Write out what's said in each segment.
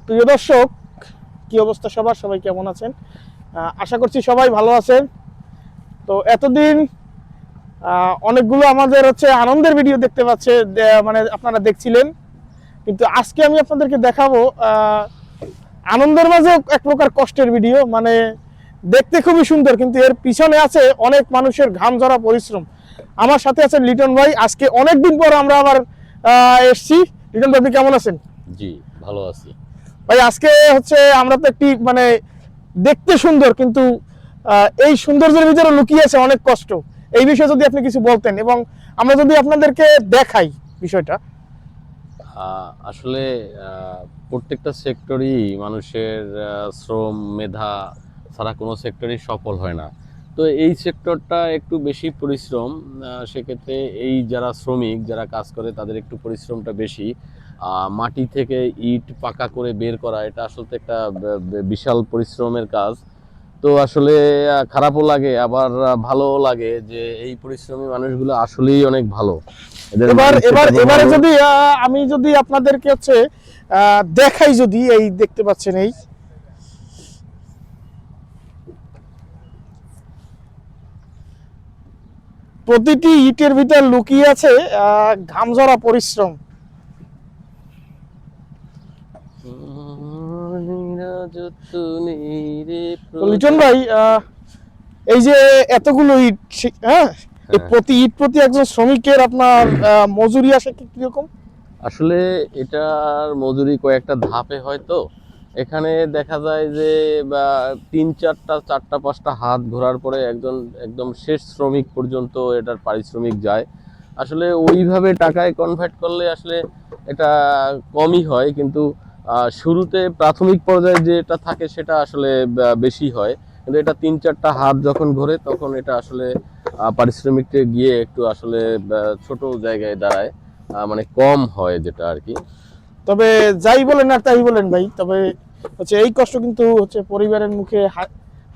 প্রিয় দর্শক, কি অবস্থা সবার? সবাই কেমন আছেন? আশা করছি সবাই ভালো আছেন। তো এতদিন অনেকগুলো আমাদের আনন্দের ভিডিও দেখতে পাচ্ছে, মানে আপনারা দেখছিলেন, কিন্তু আজকে আমি আপনাদেরকে দেখাবো আনন্দের মাঝে এক প্রকার কষ্টের ভিডিও। মানে দেখতে খুবই সুন্দর, কিন্তু এর পিছনে আছে অনেক মানুষের ঘাম ঝরা পরিশ্রম। আমার সাথে আছেন লিটন ভাই। আজকে অনেকদিন পর আমরা আবার এসছি। লিটন ভাই, আপনি কেমন আছেন? জি, ভালো আছি। ভাই আজকে আমরা তো একটি মানে দেখতে সুন্দর, কিন্তু এই সৌন্দর্যের ভিতরে লুকিয়ে আছে অনেক কষ্ট। এই বিষয়ে যদি আপনি কিছু বলতেন এবং আমরা যদি আপনাদেরকে দেখাই বিষয়টা। আসলে প্রত্যেকটা সেক্টরই মানুষের শ্রম মেধা ছাড়া কোনো সেক্টরই সফল হয় না। তো এই সেক্টরটা একটু বেশি পরিশ্রম। সেক্ষেত্রে এই যারা শ্রমিক যারা কাজ করে তাদের একটু পরিশ্রমটা বেশি। মাটি থেকে ইট পাকা করে বের করা এটা আসলে একটা বিশাল পরিশ্রমের কাজ। তো আসলে খারাপও লাগে আবার ভালোও লাগে যে এই পরিশ্রমী মানুষগুলো আসলেই অনেক ভালো। এদের এবারে যদি আমি যদি আপনাদেরকে দেখাই, যদি এই দেখতে পাচ্ছেন, এই প্রতিটি ইটের ভিতর লুকিয়ে আছে ঘাম ঝরা পরিশ্রম। লিটন ভাই, এই যে এতগুলো ইট, হ্যাঁ, প্রতি ইট প্রতি একজন শ্রমিকের আপনার মজুরি আসে কিরকম? আসলে এটার মজুরি কয়েকটা ধাপে হয়। তো এখানে দেখা যায় যে বা চারটা পাঁচটা হাত ঘোরার পরে একদম শেষ শ্রমিক পর্যন্ত এটার পারিশ্রমিক যায়। আসলে ওইভাবে টাকায় কনভার্ট করলে আসলে এটা কমই হয়, কিন্তু শুরুতে প্রাথমিক পর্যায়ে যেটা থাকে সেটা আসলে বেশি হয়। কিন্তু এটা তিন চারটা হাত যখন ঘোরে তখন এটা আসলে পারিশ্রমিকটা গিয়ে একটু আসলে ছোট জায়গায় দাঁড়ায়, মানে কম হয় যেটা আর কি। তবে যাই বলেন আর তাই বলেন ভাই, তবে এই কষ্ট কিন্তু পরিবারের মুখে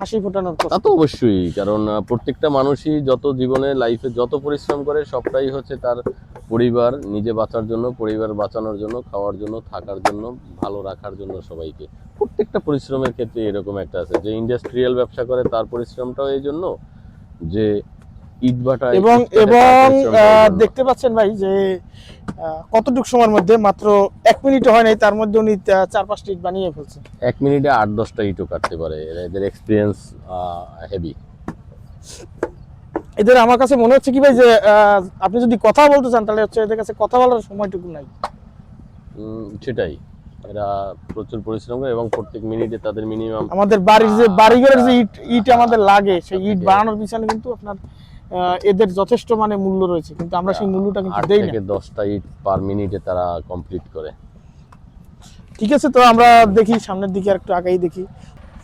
হাসি ফোটানোর কষ্ট। তা তো অবশ্যই, কারণ প্রত্যেকটা মানুষই যত জীবনে লাইফে যত পরিশ্রম করে সবটাই হচ্ছে তার পরিবার, নিজে বাঁচার জন্য, পরিবার বাঁচানোর জন্য, খাওয়ার জন্য, থাকার জন্য, ভালো রাখার জন্য সবাইকে। প্রত্যেকটা পরিশ্রমের ক্ষেত্রে এরকম একটা আছে যে ইন্ডাস্ট্রিয়াল ব্যবসা করে তার পরিশ্রমটাও এই জন্য, যে ইটভাটা এবং এবং দেখতে পাচ্ছেন ভাই যে কতটুকু সময়ের মধ্যে, মাত্র 1 মিনিট হয় নাই, তার মধ্যে উনি 4-5টি ইট বানিয়ে ফেলছে। 1 মিনিটে 8-10টা ইটও কাটতে পারে। এদের এক্সপিরিয়েন্স হেভি। এদের আমার কাছে মনে হচ্ছে কি ভাই, যে আপনি যদি কথা বলতে চান তাহলে এদের কাছে কথা বলার সময়টুকু নাই। সেটাই, এরা প্রচুর পরিশ্রম করে এবং প্রত্যেক মিনিটে তাদের মিনিমাম আমাদের বাড়ির যে বাড়িঘরের যে ইট আমাদের লাগে, সেই ইট বানানোর পিছনে কিন্তু আপনার এদের যথেষ্ট মানে মূল্য রয়েছে, কিন্তু আমরা সেই মূল্যটা কিন্তু দেই না। 8 থেকে 10টা ইট পার মিনিটে তারা কমপ্লিট করে। ঠিক আছে, তো আমরা দেখি সামনের দিকে আর একটু আগাই দেখি।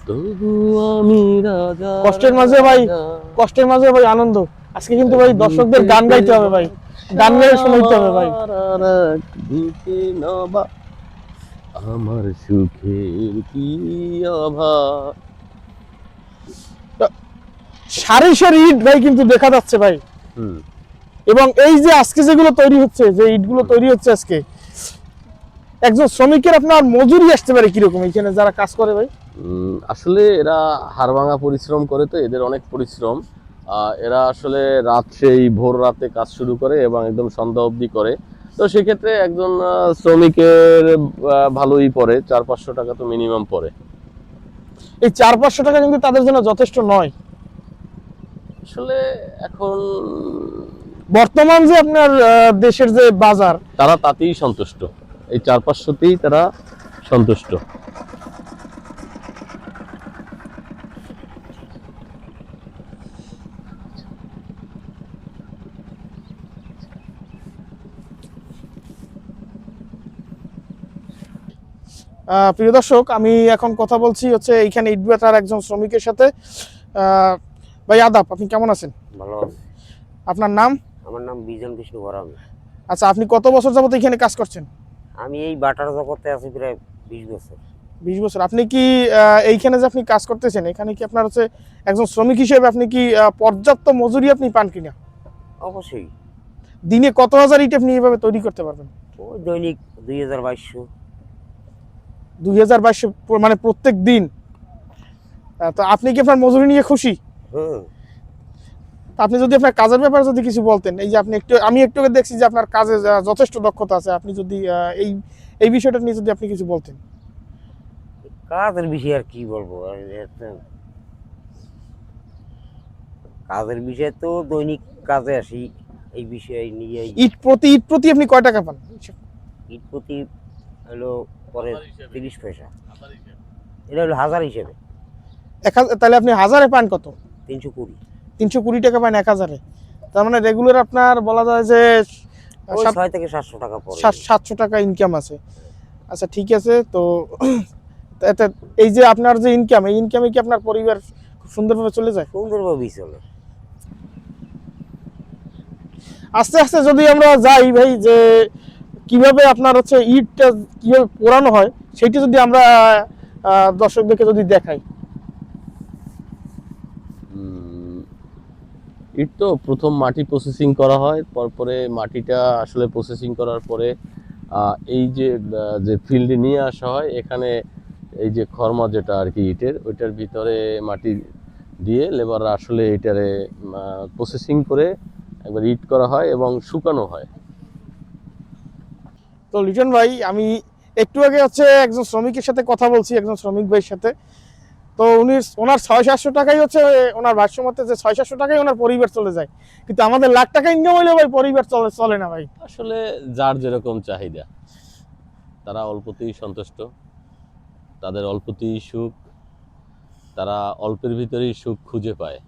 তবু আমি রাজা, কষ্টের মাঝে ভাই আনন্দ। আজকে কিন্তু ভাই দর্শকদের গান গাইতে হবে ভাই, গান গাইতে শোনাইতে হবে ভাই। আমার সুখের কি অভাব। সারি সারি ইট ভাই কিন্তু দেখা যাচ্ছে ভাই। এবং এই যে আজকে যেগুলো তৈরি হচ্ছে, যে ইটগুলো তৈরি হচ্ছে আজকে, একজন শ্রমিকের আপনার মজুরি আসতে পারে কিরকম এখানে যারা কাজ করে ভাই? আসলে এরা হাড়ভাঙা পরিশ্রম করে, তো এদের অনেক পরিশ্রম। এরা আসলে সেই ভোর রাতে কাজ শুরু করে এবং একদম সন্ধ্যা অবধি করে। তো সেক্ষেত্রে একজন শ্রমিকের ভালোই পড়ে, 400-500 টাকা তো মিনিমাম পড়ে। এই 400-500 টাকা কিন্তু তাদের জন্য যথেষ্ট নয়। আসলে এখন বর্তমান যে আপনার দেশের যে বাজার, তারা তাতেই সন্তুষ্ট, এই 400-500তেই তারা সন্তুষ্ট। প্রিয় দর্শক, আমি এখন কথা বলছি এইখানে ইটভাটার একজন শ্রমিকের সাথে। ভাই আদাব, আপনি কেমন আছেন? ভালো আছি। আপনার নাম? আমার নাম বিজন বিষ্ণু বরামি। আচ্ছা, আপনি কত বছর যাবত এখানে কাজ করছেন? আমি এই বাটার জগতে আছি প্রায় 20 বছর। 20 বছর। আপনি কি এইখানে যে আপনি কাজ করতেছেন, এখানে কি আপনার একজন শ্রমিক হিসেবে আপনি কি পর্যাপ্ত মজুরি আপনি পান কিনা? অবশ্যই। দিনে কত হাজার ইট আপনি এইভাবে তৈরি করতে পারবেন? ওই দৈনিক 2200। 2022 মানে প্রত্যেক দিন। তো আপনি কি আপনার মজুরি নিয়ে খুশি? হুম। তো আপনি যদি আপনার কাজের ব্যাপারে যদি কিছু বলতেন, এই যে আপনি আমি একটু আগে দেখছি যে আপনার কাজে যথেষ্ট দক্ষতা আছে, আপনি যদি এই এই বিষয়টা নিয়ে যদি আপনি কিছু বলতেন। কাজের বিষয়ে আর কি বলবো, কাজের বিষয়ে তো দৈনিক কাজে আসি, এই বিষয় নিয়ে ইট প্রতি আপনি কয় টাকা পান? ইট প্রতি হলো পরে 30 পয়সা, এটা হলো হাজার হিসেবে। তাহলে আপনি হাজারে পান কত? 320। 320 টাকা পান 1000-এ। তার মানে রেগুলার আপনার বলা যায় যে ওই 6 থেকে 700 টাকা পড়ে। 700 টাকা ইনকাম আছে। আচ্ছা ঠিক আছে। তো এতে এই যে আপনার যে ইনকাম, এই ইনকামে কি আপনার পরিবার খুব সুন্দরভাবে চলে যায়? সুন্দরভাবেই চলে। আস্তে আস্তে যদি আমরা যাই ভাই, যে কিভাবে আপনার হচ্ছে ইটটা কিভাবে পোড়ানো হয়, সেটি যদি আমরা দর্শকদেরকে যদি দেখাই। ইট তো প্রথম মাটি প্রসেসিং করা হয়, তারপরে মাটিটা আসলে প্রসেসিং করার পরে এই যে যে ফিল্ডে নিয়ে আসা হয়, এখানে এই যে খর্মা যেটা আর কি ইটের, ওইটার ভিতরে মাটি দিয়ে লেবাররা আসলে এটারে প্রসেসিং করে একবার ইট করা হয় এবং শুকানো হয়। তো লিটন ভাই, আমি একটু আগে হচ্ছে একজন শ্রমিকের সাথে কথা বলছি, একজন শ্রমিক ভাইয়ের সাথে। তো ওনার 600-700 টাকাই হচ্ছে ওনার ভাষ্য মতে, যে 600-700 টাকাই ওনার পরিবার চলে যায়। কিন্তু আমাদের লাখ টাকা ইনকাম হইলে ভাই পরিবার চলে না ভাই। আসলে যার যেরকম চাহিদা, তারা অল্পতেই সন্তুষ্ট, তাদের অল্পতেই সুখ, তারা অল্পের ভিতরেই সুখ খুঁজে পায়,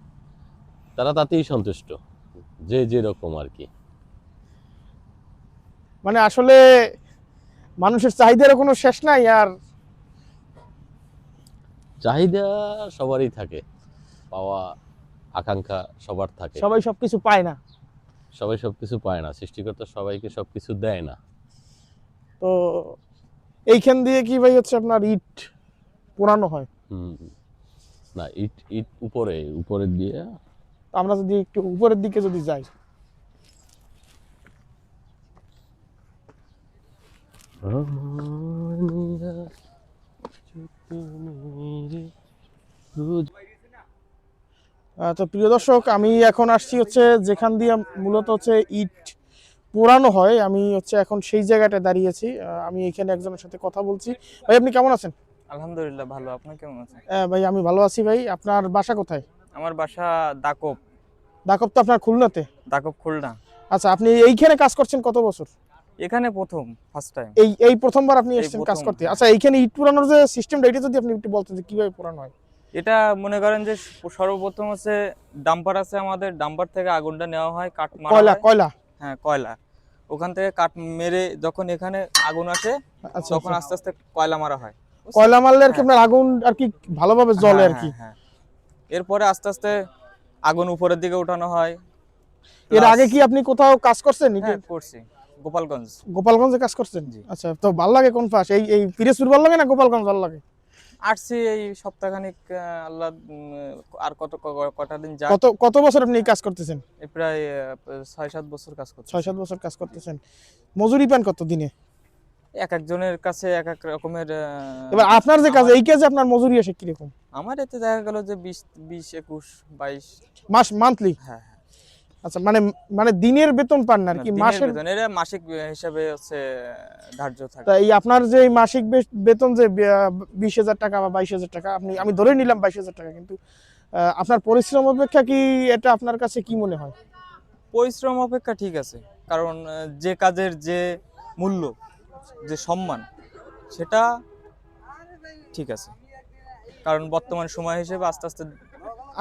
তারা তাতেই সন্তুষ্ট, যে যেরকম আর কি। মানে আসলে মানুষের চাহিদার কোনো শেষ নাই। আর চাহিদা সবারই থাকে, পাওয়া আকাঙ্ক্ষা সবার থাকে। সবাই সবকিছু পায় না। সবাই সবকিছু পায় না, সৃষ্টিকর্তা সবাইকে সবকিছু দেয় না। তো এইখান দিয়ে কি ভাই হচ্ছে আপনার ইট পোড়ানো হয়? না, ইট ইট উপরের দিয়ে। তো আমরা যদি একটু উপরের দিকে যদি যাই, তো প্রিয় দর্শক, আমি এখন আসছি হচ্ছে যেখান দিয়ে মূলত হচ্ছে ইট পোড়ানো হয়, আমি হচ্ছে এখন সেই জায়গাটায় দাঁড়িয়েছি। আমি এখানে একজনের সাথে কথা বলছি। ভাই আপনি কেমন আছেন? আলহামদুলিল্লাহ ভালো। আপনি কেমন আছেন? ভাই আমি ভালো আছি। ভাই আপনার বাসা কোথায়? আমার বাসা দাকব। দাকব তো আপনার খুলনাতে? দাকব খুলনা। আচ্ছা, আপনি এইখানে কাজ করছেন কত বছর? এখানে প্রথম, ফার্স্ট টাইম। এই প্রথমবার আপনি এই এসেছেন কাজ প্রথম, করতে? হ্যাঁ। আচ্ছা, এইখানে ইট পোড়ানোর যে সিস্টেমটা, এটা যদি আপনি একটু বলতেন যে কিভাবে পোড়ানো হয়। এটা মনে করেন যে সর্বপ্রথম হচ্ছে ডাম্পার আছে আমাদের, ডাম্পার থেকে আগুনটা নেওয়া হয়, কাঠ মারা কয়লা হয়। কয়লা হ্যাঁ, কয়লা। ওখান থেকে কাঠ মেরে যখন এখানে আগুন আসে, আচ্ছা তখন আচ্ছা। আস্তে আস্তে কয়লা মারা হয়। বুঝছেন? কয়লা মারলে আর কি হ্যাঁ। আপনার আগুন আর কি ভালোভাবে জ্বলে আর কি। হ্যাঁ। এরপরে আস্তে আস্তে আগুন উপরের দিকে উঠানো হয়। এর Plus- আগে কি আপনি কোথাও কাজ করছেন? হ্যাঁ, করছি গোপালগঞ্জ। গোপালগঞ্জে কাজ করছেন? জি। আচ্ছা, তো ভালো লাগে কোন পাশ? এই পিরোজপুর ভালো লাগে না গোপালগঞ্জ ভালো লাগে? আসছি এই সপ্তাহখানিক, আল্লাহ আর কটা দিন যাক। কত বছর আপনি এই কাজ করতেছেন? এই প্রায় 6-7 বছর কাজ করছি। 6-7 বছর কাজ করতেছেন। মজুরি পান কত দিনে? এক একজনের কাছে এক এক রকমের। এবার আপনার যে কাজ, এই কাজে আপনার মজুরি আসে কিরকম? আমার এতে দেখা গেল যে 20, 21, 22। মান্থলি? হ্যাঁ। আচ্ছা, মানে দিনের বেতন পান না আর কি, দিনের মাসের? বেতন, এটা মাসিক হিসাবে হচ্ছে ধার্য থাকে। তা এই আপনার যে এই মাসিক বেতন যে 20,000 টাকা বা 22,000 টাকা, আমি ধরে নিলাম 22,000 টাকা, কিন্তু আপনার পরিশ্রম অপেক্ষা কি এটা আপনার কাছে কি মনে হয়? পরিশ্রম অপেক্ষা ঠিক আছে, কারণ যে কাজের যে মূল্য, যে সম্মান, সেটা ঠিক আছে। কারণ বর্তমান সময় হিসেবে আস্তে আস্তে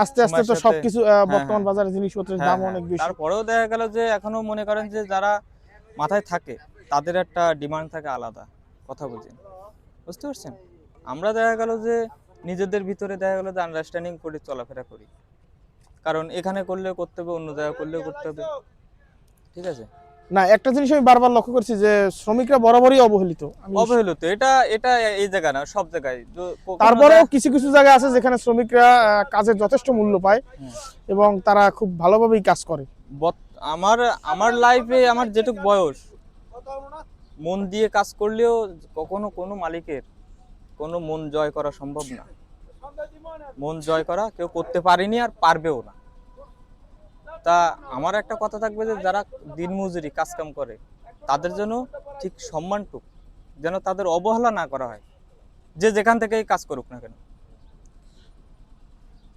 আস্তে আস্তে তো সময়ের সাথে- সবকিছু বর্তমান হ্যাঁ। বাজারে জিনিসপত্রের দাম অনেক বেশি। তারপরেও দেখা গেল যে এখনো মনে করেন যে যারা মাথায় থাকে, তাদের একটা ডিমান্ড থাকে আলাদা। কথা বুঝেন, বুঝতে পারছেন? আমরা দেখা গেল যে নিজেদের ভিতরে দেখা গেল যে আন্ডারস্ট্যান্ডিং করে চলাফেরা করি, কারণ এখানে করলেও করতে হবে, অন্য জায়গায় করলেও করতে হবে। ঠিক আছে? না, একটা জিনিস আমি বারবার লক্ষ্য করছি যে শ্রমিকরা বরাবরই অবহেলিত। অবহেলিত, এটা এটা এই জায়গা না, সব জায়গায়। তারপরেও কিছু কিছু জায়গা আছে যেখানে শ্রমিকরা কাজের যথেষ্ট মূল্য পায় এবং তারা খুব ভালোভাবেই কাজ করে। আমার লাইফে আমার যেটুক বয়স, মন দিয়ে কাজ করলেও কখনো কোনো মালিকের কোনো মন জয় করা সম্ভব না। মন জয় করা কেউ করতে পারেনি আর পারবেও না। তা আমার একটা কথা থাকবে যে যারা দিনমজুরি কাজকাম করে তাদের জন্য ঠিক সম্মানটুক যেন তাদের অবহেলা না করা হয়, যে যেখান থেকেই কাজ করুক না কেন।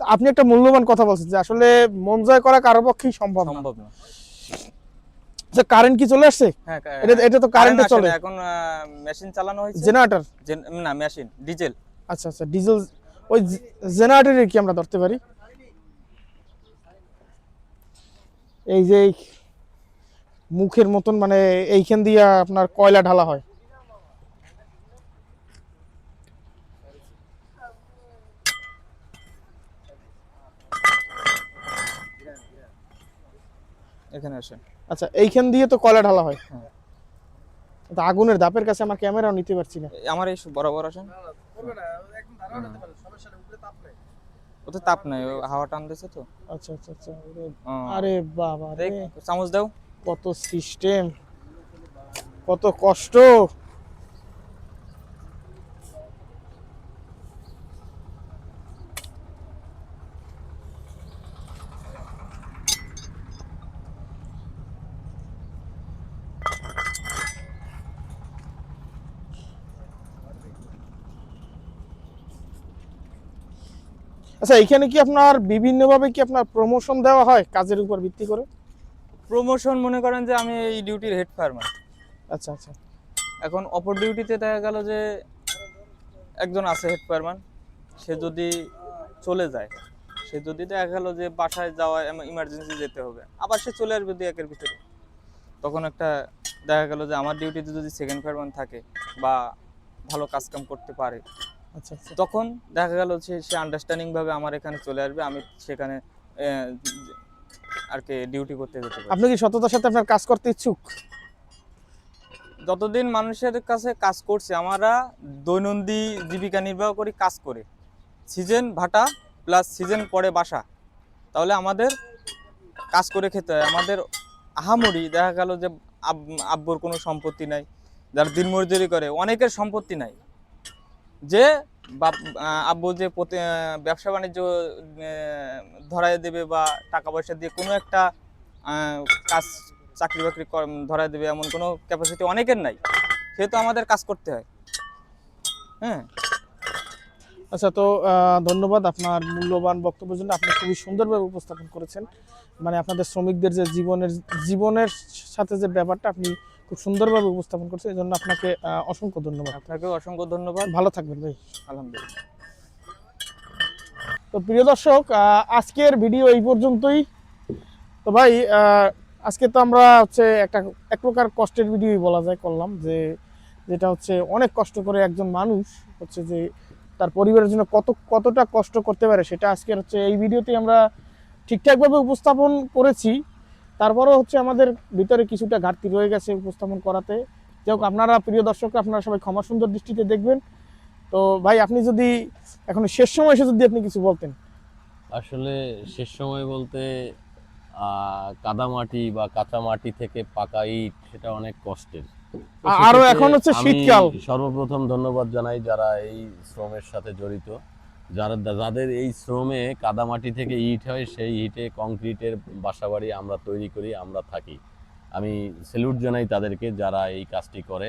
তো আপনি একটা মূল্যবান কথা বলছেন যে আসলে মন জয় করা কারো পক্ষেই সম্ভব না। সম্ভব না। যে কারেন্ট কি চলে আসছে? হ্যাঁ, এটা তো কারেন্টে আসে চলে। না, এখন মেশিন চালানো হয়েছে। জেনারেটর? না, মেশিন, ডিজেল। আচ্ছা আচ্ছা, ডিজেল। ওই জেনারেটরে কি আমরা ধরতে পারি? এই যে এই মুখের মতন মানে এইখান দিয়ে আপনার কয়লা ঢালা হয়। এখানে আসেন। আচ্ছা, এইখান দিয়ে তো কয়লা ঢালা হয়। হ্যাঁ। তো আগুনের ধাপের কাছে আমার ক্যামেরাও নিতে পারছি না। আমার এই বরাবর আসেন। ওতে তাপ নাই, ও হাওয়া টান দিছে তো। আচ্ছা আচ্ছা আচ্ছা। ও, আরে বাবা রে, দেখ চামচ দাও। কত সিস্টেম, কত কষ্ট। আচ্ছা, এখানে কি আপনার বিভিন্নভাবে কি আপনার প্রমোশন দেওয়া হয় কাজের উপর ভিত্তি করে? প্রমোশন মনে করেন যে আমি এই ডিউটির হেড ফায়ারম্যান। আচ্ছা আচ্ছা। এখন অপর ডিউটিতে দেখা গেল যে একজন আছে হেড ফায়ারম্যান, সে যদি চলে যায়, সে যদি দেখা গেল যে বাসায় যাওয়া ইমার্জেন্সি যেতে হবে, আবার সে চলে আসবে 2-1 এর ভিতরে, তখন একটা দেখা গেল যে আমার ডিউটিতে যদি সেকেন্ড ফায়ারম্যান থাকে বা ভালো কাজকাম করতে পারে, আচ্ছা আচ্ছা। তখন দেখা গেল সে আন্ডারস্ট্যান্ডিং ভাবে আমার এখানে চলে আসবে, আমি সেখানে আর কি ডিউটি করতে যেতে পারি। আপনি কি সততার সাথে আপনার কাজ করতে ইচ্ছুক? যতদিন মানুষের কাছে কাজ করছে, আমরা দৈনন্দিন জীবিকা নির্বাহ করি কাজ করে, সিজন ভাটা প্লাস সিজন পরে বাসা, তাহলে আমাদের কাজ করে খেতে হয়। আমাদের আহামরি দেখা গেল যে আব্বুর কোনো সম্পত্তি নাই, যারা দিনমজুরি করে অনেকের সম্পত্তি নাই, যে আব্বু যে ব্যবসা বাণিজ্য ধরাই দেবে বা টাকা পয়সা দিয়ে কোনো একটা কাজ চাকরি বাকরি ধরাই দেবে এমন কোনো ক্যাপাসিটি অনেকের নাই, সেহেতু আমাদের কাজ করতে হয়। হ্যাঁ। আচ্ছা, তো ধন্যবাদ আপনার মূল্যবান বক্তব্যের জন্য। আপনি খুবই সুন্দরভাবে উপস্থাপন করেছেন, মানে আপনাদের শ্রমিকদের যে জীবনের সাথে যে ব্যাপারটা আপনি খুব সুন্দরভাবে উপস্থাপন করছেন, এই জন্য আপনাকে অসংখ্য ধন্যবাদ। আপনাকেও অসংখ্য ধন্যবাদ। ভালো থাকবেন ভাই। আলহামদুলিল্লাহ। তো প্রিয় দর্শক, আজকের ভিডিও এই পর্যন্তই। তো ভাই, আজকে তো আমরা হচ্ছে এক প্রকার কষ্টের ভিডিওই বলা যায় করলাম, যেটা হচ্ছে অনেক কষ্ট করে একজন মানুষ হচ্ছে যে তার পরিবারের জন্য কতটা কষ্ট করতে পারে, সেটা আজকের হচ্ছে এই ভিডিওতেই আমরা ঠিকঠাকভাবে উপস্থাপন করেছি। তারপরেও হচ্ছে আমাদের ভিতরে কিছুটা ঘাটতি রয়ে গেছে উপস্থাপন করাতে। যাই হোক, আপনারা প্রিয় দর্শক, আপনারা সবাই ক্ষমা সুন্দর দৃষ্টিতে দেখবেন। তো ভাই, আপনি যদি এখন শেষ সময় এসে যদি আপনি কিছু বলতেন। আসলে শেষ সময় বলতে কাদা মাটি বা কাঁচা মাটি থেকে পাকা ইট, সেটা অনেক কষ্টের। তো আরো সেক্ষেত্রে এখন হচ্ছে আমি শীতকাল। সর্বপ্রথম ধন্যবাদ জানাই যারা এই শ্রমের সাথে জড়িত, যাদের এই শ্রমে কাদামাটি থেকে ইট হয়, সেই ইটে কংক্রিটের বাসাবাড়ি আমরা তৈরি করি, আমরা থাকি। আমি স্যালুট জানাই তাদেরকে যারা এই কাজটি করে।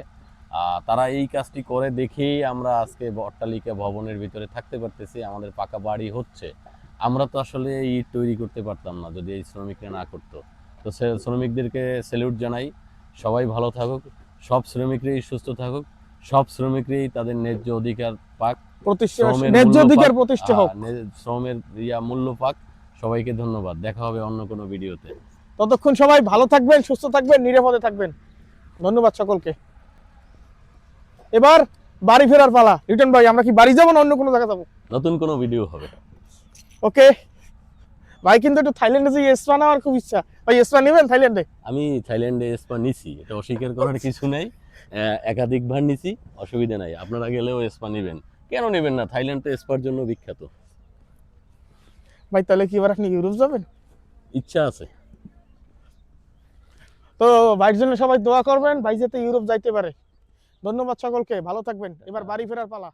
তারা এই কাজটি করে দেখেই আমরা আজকে অট্টালিকা ভবনের ভিতরে থাকতে পারতেছি, আমাদের পাকা বাড়ি হচ্ছে। আমরা তো আসলে ইট তৈরি করতে পারতাম না যদি এই শ্রমিকরা না করতো। তো শ্রমিকদেরকে স্যালুট জানাই। সবাই ভালো থাকুক, সব শ্রমিকরাই সুস্থ থাকুক, সব শ্রমিকরাই তাদের ন্যায্য অধিকার পাক, ন্যায্য অধিকার প্রতিষ্ঠা হোক, শ্রমের মূল্য পাক। সবাইকে ধন্যবাদ। দেখা হবে অন্য কোনো ভিডিওতে। ততক্ষণ সবাই ভালো থাকবেন, সুস্থ থাকবেন, নিরাপদে থাকবেন। ধন্যবাদ সকলকে। এবার বাড়ি ফেরার পালা। রিটন ভাই, আমরা কি বাড়ি যাবো না অন্য কোনো জায়গা যাবো? নতুন কোনো ভিডিও হবে। ওকে ভাই, কিন্তু একটু থাইল্যান্ডে যে স্পা নেওয়ার খুব ইচ্ছা। ভাই, স্পা নেবেন থাইল্যান্ডে? আমি থাইল্যান্ডে স্পা নিছি, এটা অস্বীকার করার কিছু নেই। একাধিকবার নিছি, অসুবিধা নাই। আপনারা গেলেও স্পা নেবেন, কেন নেবেন না? থাইল্যান্ড তো স্পার জন্য বিখ্যাত। ভাই, তাহলে কি এবার আপনি ইউরোপ যাবেন? ইচ্ছা আছে। তো ভাইয়ের জন্য সবাই দোয়া করবেন, ভাই যাতে ইউরোপ যাইতে পারে। ধন্যবাদ সকলকে, ভালো থাকবেন। এবার বাড়ি ফেরার পালা।